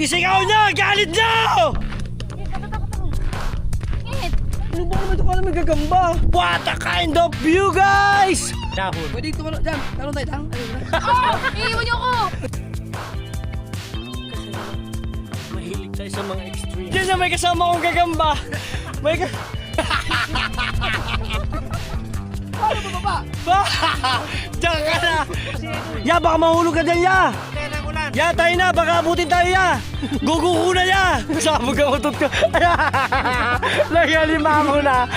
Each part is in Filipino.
Isigaw na! Galit na! Ano ba naman ito ka naman gagamba? What a kind of view, guys! Dahon. Pwede tumalo dyan. Talon tayo, tang. Iiwan niyo ako! Mahilig tayo sa mga extreme. Diyan na may kasama akong gagamba. May Paano bababa? Diyan ka na! Ya, baka mahulog ka dyan, ya! Ya, tayo na! Baka abutin tayo, ya! Guguko na, ya! Sabog ang utot ko. Nagalima mo na.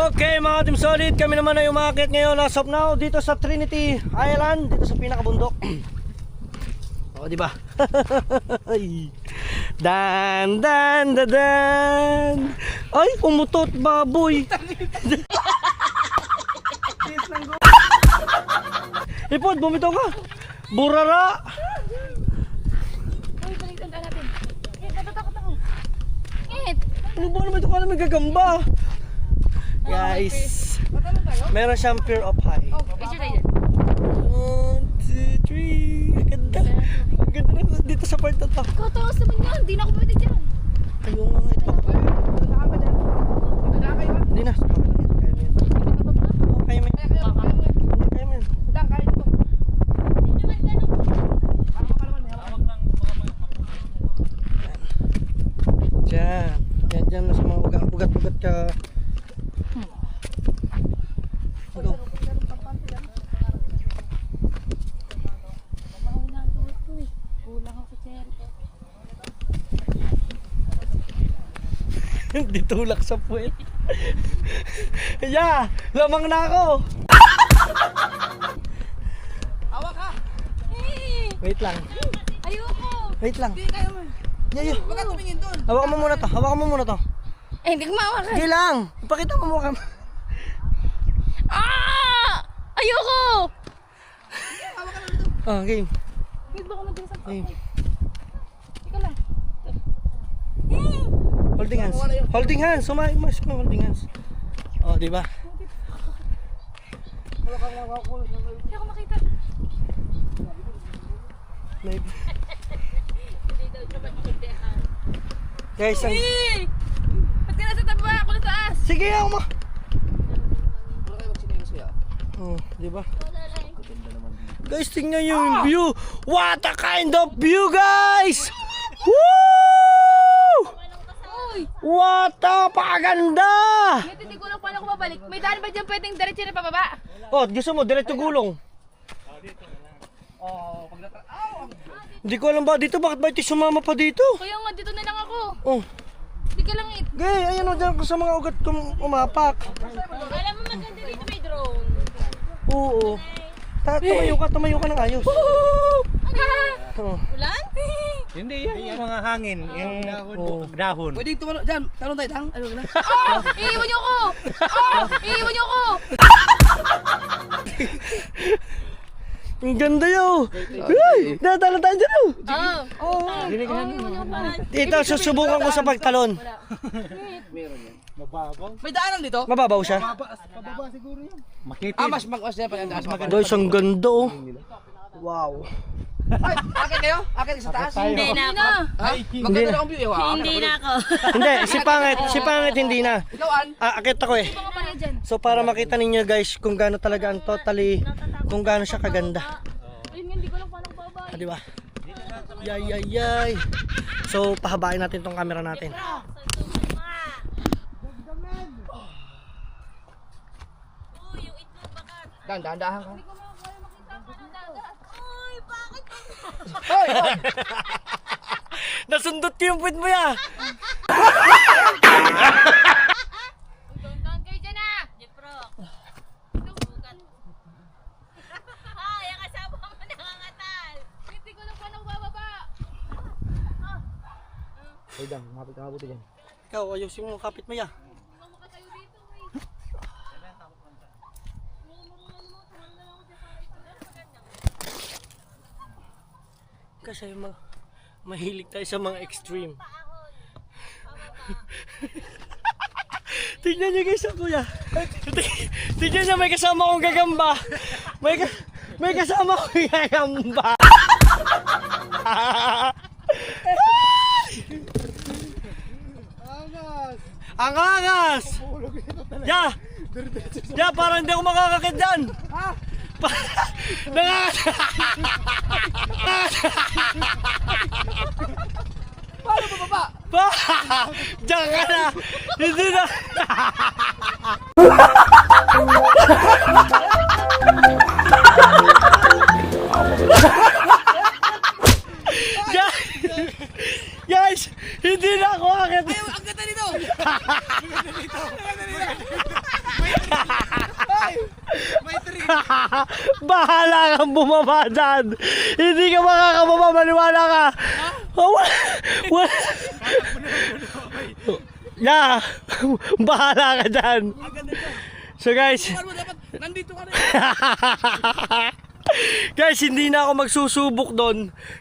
Okay mga Team Solid, kami naman ay umakit ngayon as of now dito sa Trinity Island, dito sa pinakabundok. O, di ba? Dan dan dan dan. Ay, pumutot baboy. Ipod, bumitaw ka. Burara. Uy, baliktad natin. Natatakot ako. Ngit! Ano ba naman ito ka naman gagamba? Guys, meron siyang fear of high. Oh, picture tayo dyan. 1, 2, 3. Ang ganda. Ang ganda na dito sa part na to. Kataas naman yan. Hindi na ako pwede dyan. Ayaw nga nga ito. Hindi na. Kaya mo yan. Kaya mo yan. Kaya mo yan. Diyan. Diyan na sa mga ugat-ugat ka. Go. Kulang ako sa chair. Hindi tulak sa puwet. Yeah! Lamang na ako! Hawak ka. Wait lang. Ayoko! Wait lang. Hindi kayo mo. Yeah. Huwag ka tumingin doon. Hawakan mo muna to. Hawakan mo muna to. Eh, hindi ko mawakan. Sige lang. Ipakita mo mukha mo. Ah! Ayoko! Hawak ka lang dito. Oh, game. Wait, baka mabilis ang Game. Ikaw lang. Holding hands. Holding hands. Mas holding hands. Oh, di ba? Hindi ako makita. Maybe. Guys, ang... Eh! Ba't ka nasa taba? Ako na taas! Sige, ako mo. Wala kayo magsinayos kaya. Oh, di ba? Guys, tingnan nyo yung view. What a kind of view, guys! Woo! Uy! What a paganda! Ngit, hindi ko lang paano ako babalik. May daan ba dyan pwedeng diretso na pababa? Oh, gusto mo, diretso gulong. Hindi ko alam ba dito, bakit ba ito sumama pa dito? Kaya nga, dito na lang ako. Oh, Hindi ka lang it. gay, ayun o, dyan ko sa mga ugat umapak. Alam mo maganda dito may drone. Oo. Tumayo ka ng ayos. Oh. Ulan? Hindi yan, yung mga hangin, yung dahon. Pwede tumalo dyan. Talon tayo, tang. Ano na? Oh! Iiwan niyo ako! Oh! Iiwan niyo ako! Ang ganda yun. Hey, dadala tayo dyan. Oh! Iiwan niyo ako. Dito, susubukan ko sa pagtalon. May daanan dito? Mababaw siya. Makitid. Mas maganda. Guys, ang ganda oh. Wow. Ay, akin kayo? Akin sa taas? Hindi na ako. Ha? Maganda na ang view. Hindi na ako. Hindi, si pangit hindi na. Ikaw, An? Akit ako eh. Mga pala dyan. So para makita ninyo guys kung gaano talaga ang totally, kung gaano siya kaganda. Ayun nga, hindi ko lang paano babay. Ah, di ba? Yay, yay, yay. So pahabain natin tong camera natin. Dahan-dahan ka. Uy, bakit? Hoy! Nasundot ko yung puwit mo ya. Doon kayo dyan ah! Jepro. Tubugan. Ay, ang kasama mo nangangatal. Hindi ko lang paano bababa. Hoy, dang. Mapit ka mabuti dyan. Ikaw, ayusin mo yung kapit mo ya. Hindi mo makatayo dito eh. Kasi mahilig tayo sa mga extreme. Tignan niyo guys, kuya. Tignan niyo, may kasama akong gagamba. May kasama akong gagamba. Ang angas! Ya! Ya, parang hindi ako makakakit dyan! Ha? Paano bababa? Diyan ka na! Hindi na! Guys! Hindi na ako akit! Ang ganda nito! Bahala kang bumaba dyan! Hindi ka makakababa, maniwala ka! Wala! Yeah! Bahala ka dyan! So guys, Paano mo dapat? Nandito ka rin. guys, hindi na ako magsusubok doon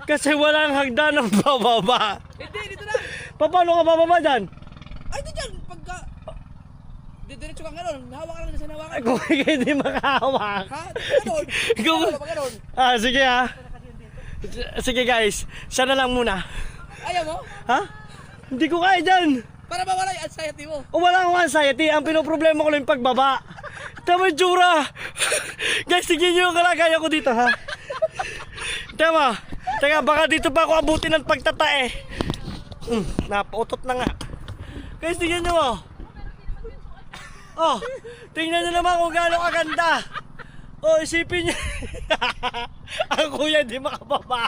kasi walang hagdan ng bababa. Hindi, dito na. Paano ka bababa dyan? Ay, di dyan. Pagka... Diretso ka gano'n. Nahawa ka lang na sinahawakan. Kung ikaw hindi makahawak. Ha? Gano'n. Ikaw- Pag gano'n. Sige ha. Sige guys, siya na lang muna. Ayaw mo? Ha? Hindi ko kaya dyan. Para mawala yung anxiety mo. O wala akong anxiety, ang pinoproblema ko lang yung pagbaba. Tama yung tsura. Guys, tignan nyo yung kalagaya ko dito ha. Tama. Teka, baka dito pa ako abutin ng pagtatae. Napautot na nga. Guys, tignan nyo oh. Oh, tingnan nyo naman kung gaano kaganda. Oh, isipin nyo. Ang kuya hindi makababa.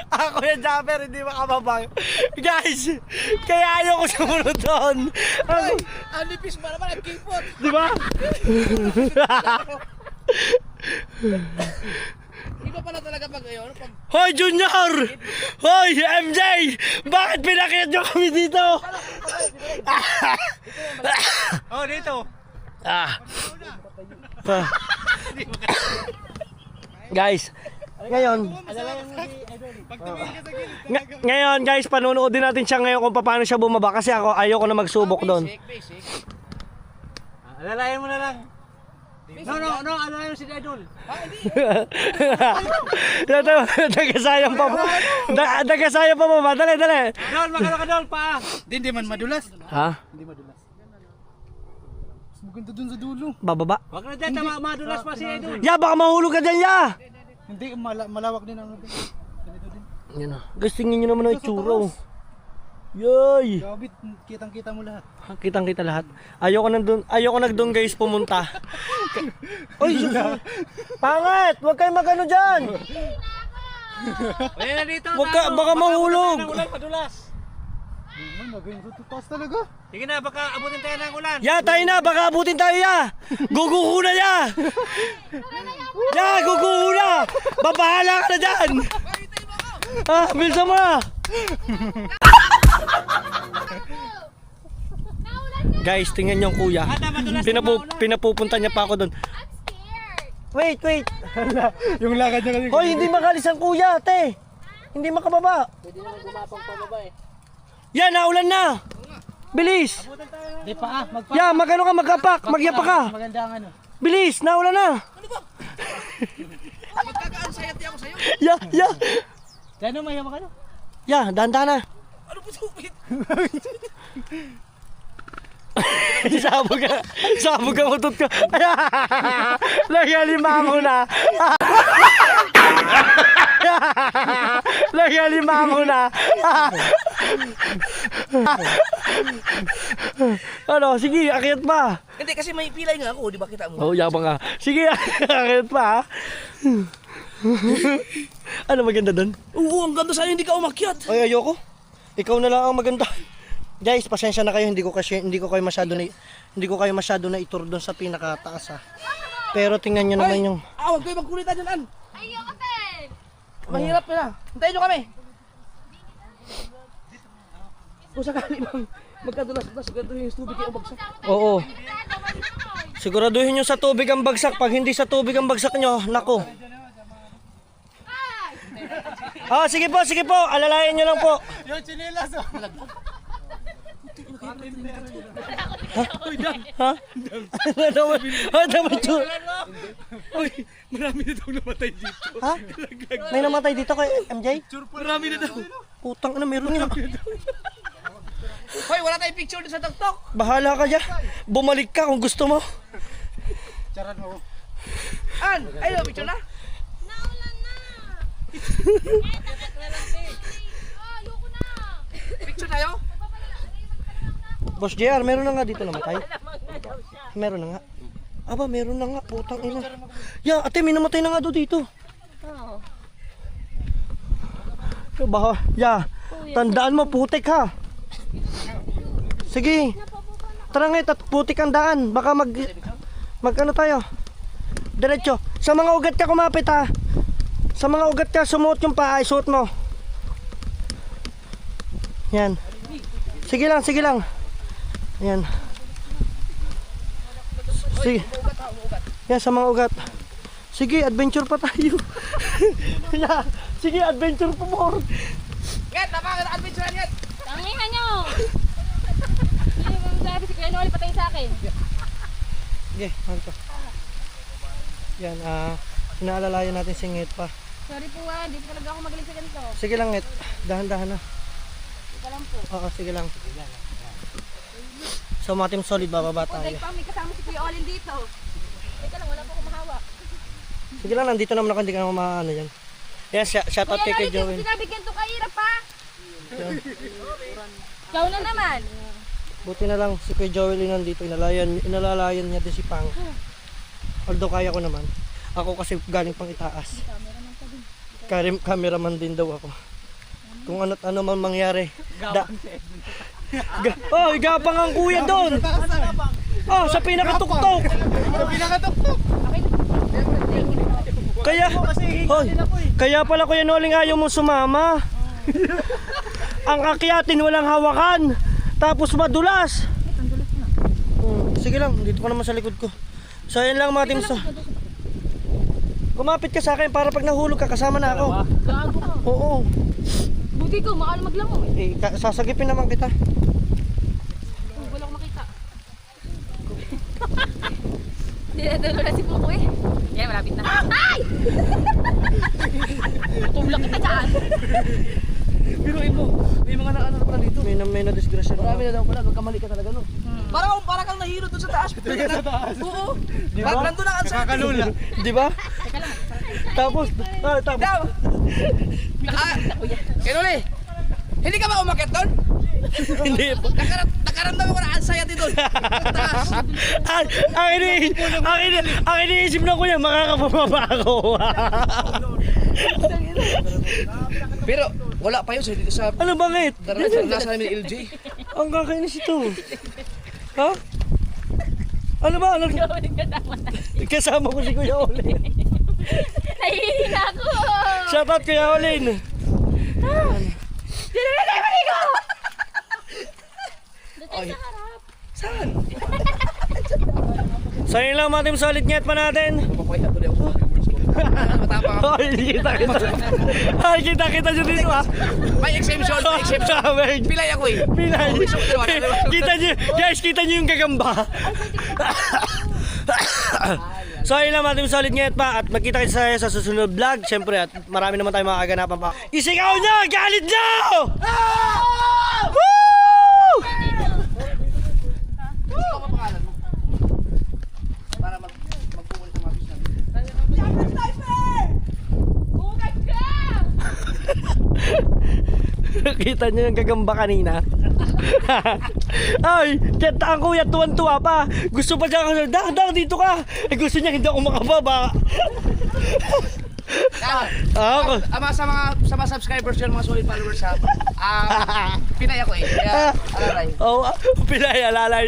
Ang kuya Japper hindi makababa. Guys, kaya ayaw ko sumunod doon. Ay, anipis pa naman ang kipot. Di ba? Iba pala talaga pag ayun. Pag... Hoy, Junior! Hoy, MJ! Bakit pinakit nyo kami dito? Oh, dito. Ah. Guys, ngayon, ngayon guys, panonoodin natin siya ngayon kung paano siya bumaba kasi ako ayoko na magsubok doon. Basic. Alalayan mo na lang. No, alalayan mo si Idol. Dagasayang pa ba? Dagasayang pa ba? Dali. Idol, makala ka Idol pa. Hindi man madulas. Ha? Hindi madulas. Maganda dun sa dulo. Bababa? Wag na dyan, madulas pa si Idol. Ya, baka mahulog ka dyan, ya! Hindi, malawak din ang ganito din. Yan na. Guys, tingnan nyo naman ang itsura. oh. Yoy! Gabit, kitang-kita mo lahat. Kitang-kita lahat. Ayoko na doon guys pumunta. Oy, pangit! Huwag kayo magano dyan! Ayan na dito. Huwag ka, baka mahulog! Ulan, madulas. Man, naging tutas talaga. Sige na, baka abutin tayo ng ulan. Ya, tayo na! Baka abutin tayo, ya! Guguho na, ya! Ya, guguho na! Babahala ka na dyan! Ah, bilisan mo na! Guys, tingnan niyo ang kuya. Pinapupunta niya pa ako doon. I'm scared. Wait! Yung lakad niya kasi. Hoy, hindi makalis ang kuya, te! Hindi makababa. Pwede naman gumapang pababa eh. Yan, naulan na! Bilis! Di pa Ya, magano ka, magkapak, magyapa ka. Maganda ang ano. Bilis, naulan na. Magkaka-anxiety ako sa'yo. Ya. Kano, mahiyaman ka no? Ya, dahan-dahan na. Ano po tubig? Sabog ka, utot ka. Lagalima mo na. Lagalima mo na. Ano, sige, akyat pa. Hindi kasi may pilay nga ako, di ba kita mo? Oh, yabang ka. Sige, akyat pa. Ano maganda doon? Oo, ang ganda sa'yo, hindi ka umakyat. Ay, ayoko. Ikaw na lang ang maganda. Guys, pasensya na kayo, hindi ko kayo masyado na itur doon sa pinakataas ha. Pero tingnan niyo naman yung Huwag kayo magkulitan dyan, An. Ayoko din. Mahirap na. Hintayin nyo kami. Kung sakali bang magkadulas-dulas, siguraduhin yung tubig kayo bagsak. Oo. Siguraduhin nyo sa tubig ang bagsak. Pag hindi sa tubig ang bagsak nyo, nako. Sige po. Alalayan nyo lang po. Yung chinelas oh. Ha? Ano naman tsura? Uy, marami na daw namatay dito. Ha? May namatay dito kay MJ? Marami na daw. Putang ina, meron nga. Hoy, wala tayong picture doon sa tuktok. Bahala ka dyan. Bumalik ka kung gusto mo. Charan mo. An, ayun, picture na. Naulan na. Ayoko na. Picture tayo. Boss JR, meron na nga dito namatay. Meron na nga. Aba, meron na nga. Putang ina. Ya, ate, may namatay na nga doon dito. Oo. Baha, ya. Tandaan mo, putik ha. Sige. Tara nga, putik ang daan. Baka mag ano tayo. Diretso. Sa mga ugat ka kumapit ha. Sa mga ugat ka, sumuot yung paa, isuot mo. Yan. Sige lang, sige lang. Yan. Sige. Yan, sa mga ugat. Sige, adventure pa tayo. Yan. Sige, adventure pa more. Nget, napakita adventure nget. Tangihan nyo. Hindi mo sabi si Kuya Noel patay sa akin. Sige, mahal ko. Yan, inaalalayan natin si Ngit pa. Sorry po hindi po talaga ako magaling sa ganito. Sige lang, Ngit. Dahan-dahan na. Ika lang po. Oo, sige lang. So, mga team solid, bababa tayo. Dahil pa may kasama si Kuya Olin dito. Ika lang, wala po akong mahawak. Sige lang, nandito naman ako, hindi ka naman maano yan. Yan, shout out kay Joel. Sinabigyan to kahirap pa. Yan. Ikaw na naman. Buti na lang si Kuya Joel yung nandito, inalalayan niya din si Pang. Although kaya ko naman. Ako kasi galing pang itaas. Cameraman din daw ako. Kung ano't ano man mangyari. Oh, gapang ang kuya doon. Oh, sa pinakatuktok. Sa pinakatuktok. Kaya pala Kuya Noling ayaw mo sumama. Ang akyatin walang hawakan. Tapos madulas. Sige lang, dito ko naman sa likod ko. So yan lang mga team. Kumapit ka sa akin para pag nahulog ka kasama na ako. Gago ka. Oo. Buti ko, makala maglango eh. Sasagipin naman kita. Wala akong makita. Hindi na na si Puko eh. Yan, malapit na. Ay! Tumulak kita dyan. Biruin mo. May mga ano pala dito. May na-disgrasya na. Marami na daw pala, magkamali ka talaga no. Para kang nahilo doon sa taas. Sa taas. Oo. Diba? Nandun ang uncertainty. Nakakalula. Di ba? Tapos. Daw. Kenuli. Hindi ka ba umakyat doon? Hindi po. Nakaramdam ako na anxiety doon. Taas. Ang iniisip na kuya, makakapababa ako. Pero wala pa yun sa Ano bangit? nasa namin LJ. Ang kakainis ito. Ha? Ano ba? Ano? Kasama ko si Kuya Olin. Nahihina ako. Shout out Kuya Olin. Dinamay ko! Doon sa harap. Saan? So yun lang mga team solid nyet pa natin. Papakita tuloy ako sa viewers ko. Matapang ako. Ay, kita nyo dito ha. May exemption. Pilay ako eh. Pilay. Kita nyo yung gagamba. So ayun lang mga team solid nyet pa. At magkita kayo sa susunod vlog. Siyempre at marami naman tayo makaganapan pa. Isigaw nyo! Galit nyo! Woo! Ito ang pangalan mo. Para magpukulit ang mga namin. Bukad ka! Kita nyo yung gagamba kanina. Ay, kaya ang kuya tuwan-tuwa pa. Gusto pa siya kasi, dang dito ka. Eh gusto niya hindi ako makababa. Sa mga subscribers yun, mga solid followers ha. Pinay ako eh. Kaya, alaray. Oo, pilay alalay.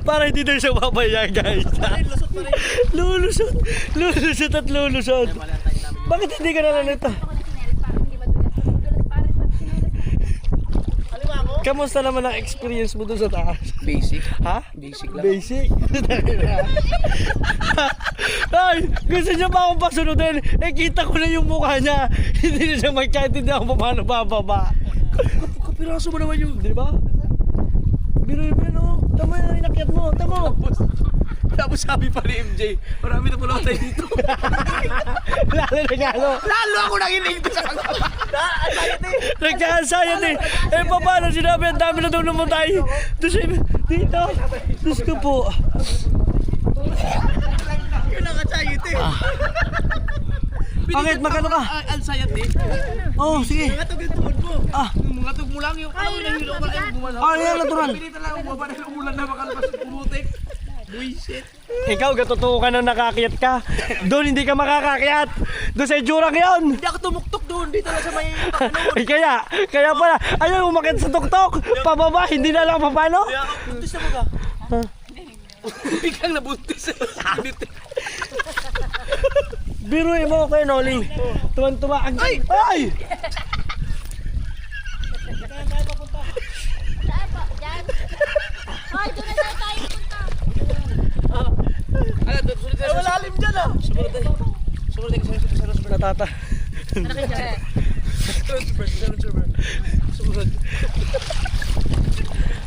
Para hindi na siya babaya guys. Lulusot. Lulusot at lulusot. Bakit hindi ka nalanita? Kamusta naman ang experience mo doon sa taas? Basic. Ha? Basic lang. Basic. Ay, gusto niya pa akong pasunodin. Eh, kita ko na yung mukha niya. Hindi na siya magkaintindihan kung paano bababa. Kapiraso mo naman yun. Di ba? Biro mo yun, oh. Tama yung inakyat mo, tama. Tapos sabi pa ni MJ, marami na pula tayo dito. Lalo na nga, no? Lalo ako nakinig doon sa kanila. Nagka-anxiety. Eh, paano sinabi, ang dami na daw namatay. Dito. Diyos ko po. Yun ang anxiety. Bakit? Magkano ka? Anxiety. Oh, sige. Mga tug yung tuhod mo. Mga tug mo lang yung alam mo na yung hilo ko lang gumalaw. Yan, natural. Pilitan lang ako ba dahil umulan na makalabas yung pumutik. Buisit. Ikaw, gatotoo ka nang nakakiyat ka. Doon hindi ka makakakyat. Doon sa itsura yun. Hindi ako tumuktok doon. Dito lang sa may Ay, kaya pala, ayaw umakit sa tuktok. Pababa, hindi na lang paano. buntis na mo ka. Biglang nabuntis. Biruin mo kayo, Noli. Tuwan-tuwa. Ay! Ay! Saan po? Diyan. Hoy, doon na tayo punta. Ano, sulit tayo. Malalim dyan ah. Sumunod tayo. Sumunod tayo. Natata. Ano kayo dyan? Sumunod.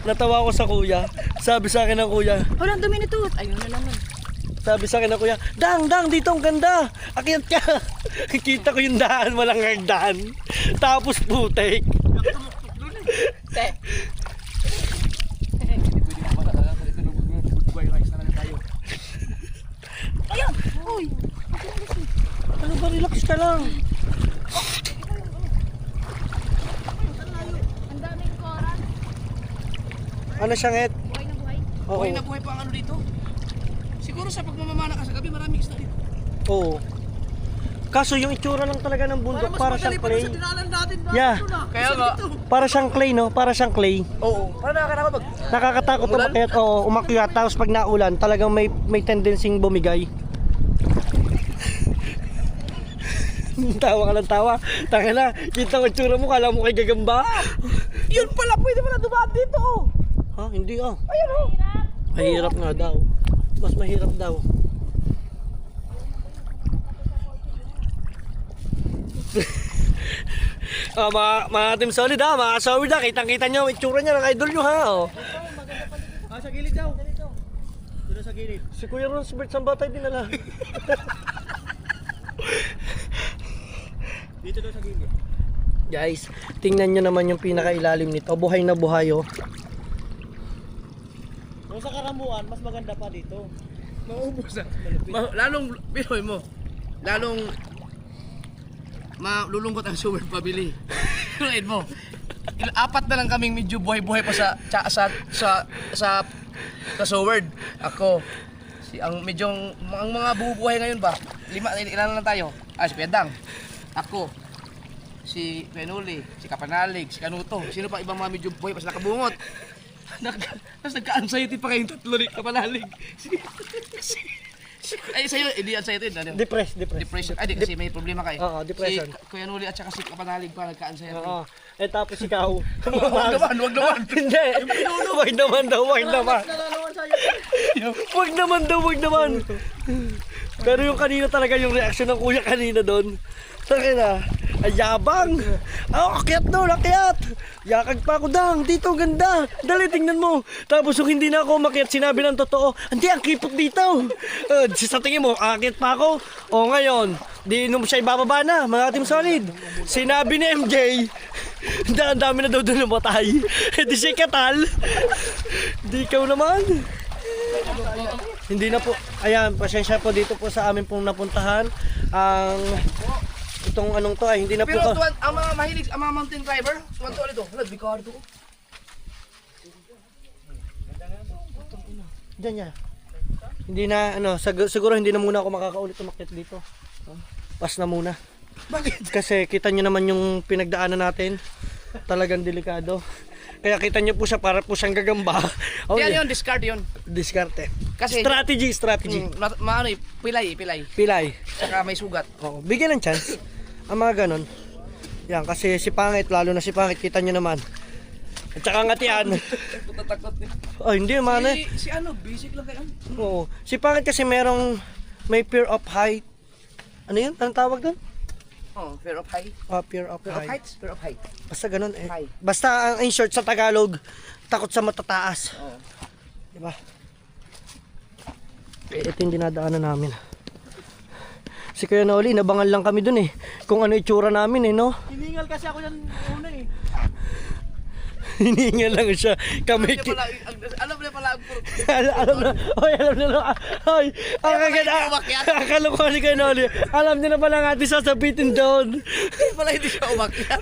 Natawa ko sa kuya. Sabi sa akin ng kuya. Walang dumi nito. Ayun na naman. Sabi sa akin ng kuya, Dang, dito ang ganda. Akyat ka. Kita ko yung daan, walang hagdan. Tapos putek. Te. Ayun. Uy. Ano ba, relax ka lang. Ang daming koran. Ano siya, Nget? Buhay na buhay. Oo. Buhay na buhay pa ang ano dito. Siguro sa pagmamamana ka sa gabi, maraming isda dito. Oo. Kaso yung itsura lang talaga ng bundok para siyang clay. Yeah. Kaya nga. Para siyang clay, no? Para siyang clay. Oo. Parang nakakatawa pag... Nakakatakot umakyat. Oo, umakyat. Tapos pag naulan, talagang may tendencying bumigay. Tawa ka ng tawa. Taka na, kita ko itsura mo, kala mo kay gagamba. Yun pala, pwede pala dumaan dito. Ha? Hindi ah. Ayun o. Mahirap nga daw. Mas mahirap daw. Mga team solid ha, mga solid ha. Kitang-kita nyo ang itsura niya ng idol nyo ha. Oh. Sa gilid daw. Doon sa gilid. Si Kuya Ronsbert, saan ba tayo dinala? Dito daw sa gilid. Guys, tingnan nyo naman yung pinakailalim nito. Buhay na buhay oh. Kung sa Karambuan, mas maganda pa dito. Maubos na. Lalong, Pinoy mo, lalong malulungkot ang Seward pabili. Tuloy mo. Apat na lang kaming medyo buhay-buhay pa sa Seward. Ako, ang medyo ang mga bubuhay ngayon ba? Ilan lang tayo? Si Pedang. Ako. Si Penuli, si Kapanalig, si Kanuto. Sino pa ibang mga medyo buhay pa sa nakabungot? Tapos nagka-anxiety pa kayong tatlo ni Kapanalig. Ay, sa'yo, hindi anxiety. Ano? Depression. Ay, di, kasi may problema kayo. Oo, depression. Si Kuya Nuli at saka si Kapanalig pa nagka-anxiety. Oo. Eh tapos ikaw. Wag naman. Hindi. Wag naman daw, wag naman. Wag naman. Pero yung kanina talaga, yung reaction ng kuya kanina doon. Sakin na, ayabang. Akyat no, akyat. Yakag pa ako, Dang, dito ang ganda. Dali, tingnan mo. Tapos yung hindi na ako umakyat, sinabi ng totoo, hindi, ang kipot dito. Sa tingin mo, akyat pa ako. O ngayon, di nung siya ibababa na, mga team solid. Sinabi ni MJ, ang dami na daw doon namatay. Di siya katal. Di ikaw naman. Hindi na po. Ayan, pasensya po dito po sa amin pong napuntahan. Ang itong anong to ay hindi na po Pero to. ang mga mahilig, ang mga mountain climber, tuwan to ulit to. Hala, Ricardo. Diyan niya. Hindi na ano, siguro hindi na muna ako makakaulit umakyat dito. Pas na muna. Bakit? Kasi kita niyo naman yung pinagdaanan natin. Talagang delikado. Kaya kita niyo po siya para po siyang gagamba. Oh, Yan yun, discard yun. Diskarte. Kasi- Strategy. Maano eh, pilay. Pilay. Saka may sugat. Oo, bigyan ng chance. Ang mga ganon. Yan, kasi si Pangit, lalo na si Pangit, kita nyo naman. At saka ngatian. Tatakot eh. Oh, hindi man eh. Si ano, basic lang kayo. Oo. Si Pangit kasi may fear of height. Ano yun? Anong tawag doon? Oh, fear of high. Fear of Fear of height. heights? Fear of height. Basta ganon eh. High. Basta in short sa Tagalog, takot sa matataas. Oo. Diba? Ito yung dinadaanan namin. Si Kuya Noli, nabangan lang kami dun eh. Kung ano itsura namin eh, no? Hiningal kasi ako yan una eh. Hininga lang siya. Kami, Alam niya pala ang alam na, alam na, ay, ang kaganda, ang kalukuhan ni Kuya Noli. Alam niya na pala nga ating sasabitin doon. pala hindi siya umakyat.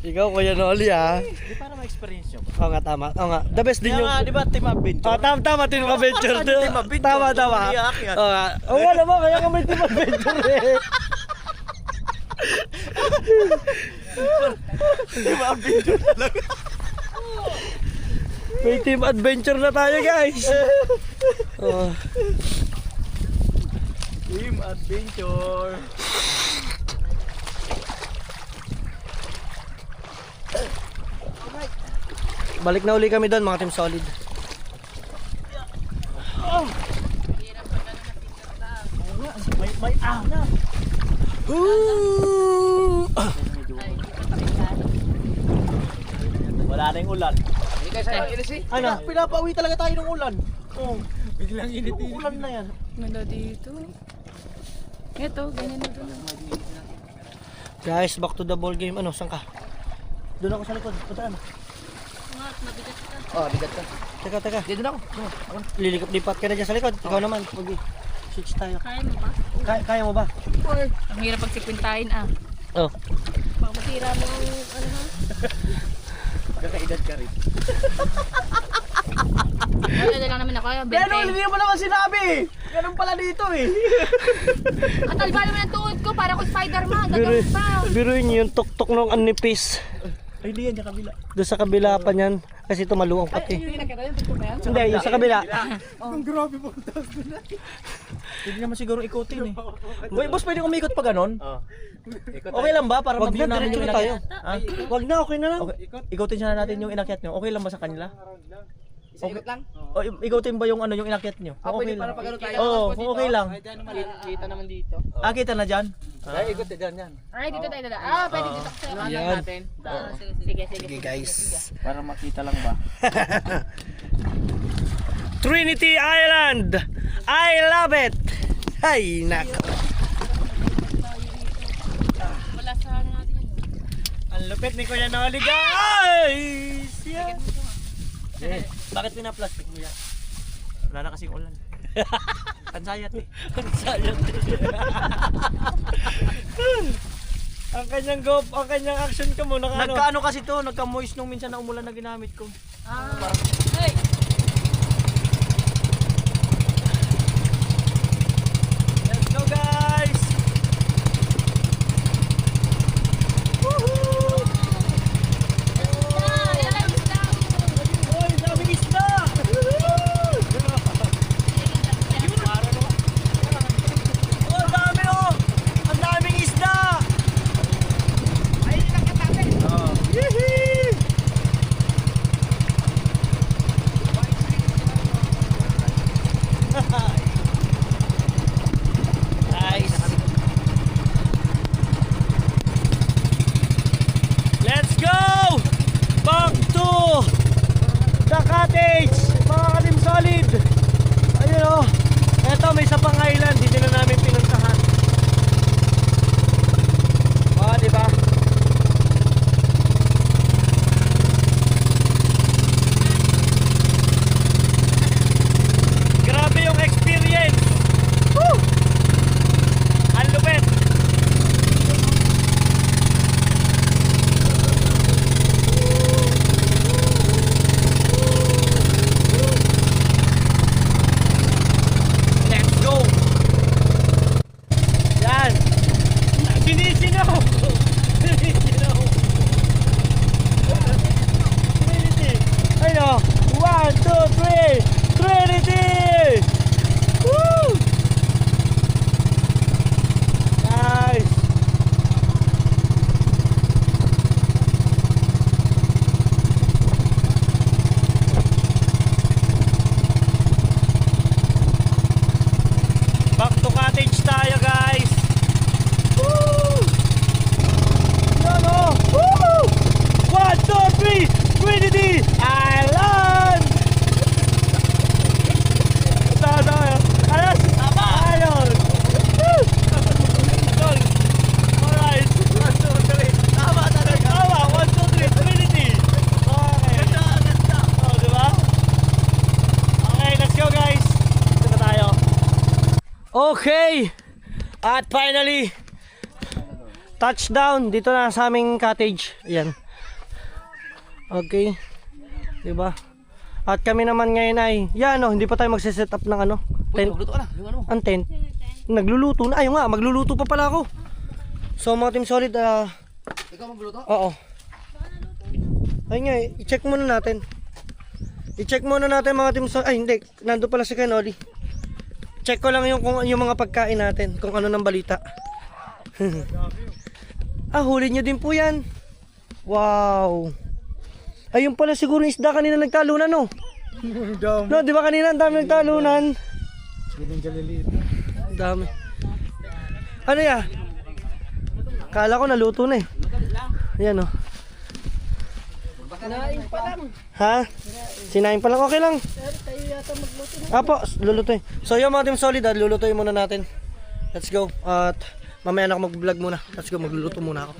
Ikaw, Kuya Noli, ha? Di para ma-experience nyo ba? Oo nga, tama. Oo nga, the best din Kaya yung... nga, di ba, team adventure? Tama, team adventure. Saan team adventure? Tama. Umiyak yan. Oo nga. Oo nga naman, kaya ka may team adventure eh. Team adventure talaga. May team adventure na tayo, guys. Oh. Team adventure. Balik na uli kami doon, mga team solid. May na. Wala na yung ulan. Hindi kayo sa'yo ilis eh. Ano? Pinapauwi talaga tayo ng ulan. Oo. Biglang init. Ulan na yan. Ganda dito. Ito, ganyan na doon. Guys, back to the ball game. Ano, saan ka? Doon ako sa likod. Puntaan. Mabigat ka. Oh, bigat ka. Teka. Dito na ako. Lilikap-lipat ka na dyan sa likod. Ikaw naman. Switch tayo. Kaya mo ba? Kaya mo ba? Ang hirap pagsikwintahin ah. Oh. Baka masira mo ang ano ha? Kakaedad ka rin. Ano na lang naman ako. Pero 20. hindi mo naman sinabi. Ganun pala dito eh. Katalba naman ang tuhod ko para ko Spider-Man. Gagawin pa. Biruin niyo yung tuktok ng anipis. Ay, hindi yan yung kabila. Doon sa kabila pa niyan. Kasi tumaluang pati. Hindi, yung sa kabila. Hindi naman siguro ikutin eh. Uy, boss, pwede umikot pa ganon? Okay lang ba? Para Wag mag-view na, namin diretso yung na tayo. inakyat? Ha? Wag na, okay na lang. Okay. Ikutin siya na natin yung inakyat nyo. Okay lang ba sa kanila? Isa ikot lang. O, ikutin ba yung ano yung inakyat nyo? Ah, Kung pwede okay para lang. pag ano tayo. Oo, kung okay lang. Kita naman dito. Ah, kita na dyan? Ay, ikot na dyan. Alright, dito tayo dala. Ah, pwede dito kasi. Yan. natin. Sige. Okay, guys. Para makita lang ba? Trinity Island. I love it. Ay, nako. Wala sa ano natin yun. Ang lupit ni Kuya Noli, guys. Yeah. Bakit pinaplastic mo yan? Wala na kasing ulan. Pansayat eh. Ang sayang. ang kanyang action ka mo, ano? Nagkaano kasi to, nagka-moist nung minsan na umulan na ginamit ko. Hey! Let's go, guys. Oy, daming isda. Oh, dami oh. Ang daming isda. Yehey! Okay! At finally, touchdown dito na sa aming cottage. Ayan. Okay. Diba? At kami naman ngayon ay, yan o, hindi pa tayo magsiset up ng ano, tent. Magluto ka na. Yung ano mo. Ang tent. Nagluluto na. Ayun nga, magluluto pa pala ako. So mga Team Solid, Ikaw magluto? oo. Ayun nga, i-check muna natin. I-check muna natin mga Team Solid. Ay hindi, nandun pala si Kenoli. Check ko lang yung mga pagkain natin, kung ano ng balita. Huli nyo din po yan. Wow. Ayun pala siguro yung isda kanina nagtalunan, no? No, di ba kanina ang dami nagtalunan? Ang dami. Ano ya? Kala ko naluto na eh. Ayan, oh. Sinain pa lang. Ha? Sinain pa lang, okay lang. Tayo yata magluto na. Apo, lulutuin. So yung mga Team Solid, lulutuin muna natin. Let's go. At mamaya na ako mag-vlog muna. Let's go, magluluto muna ako.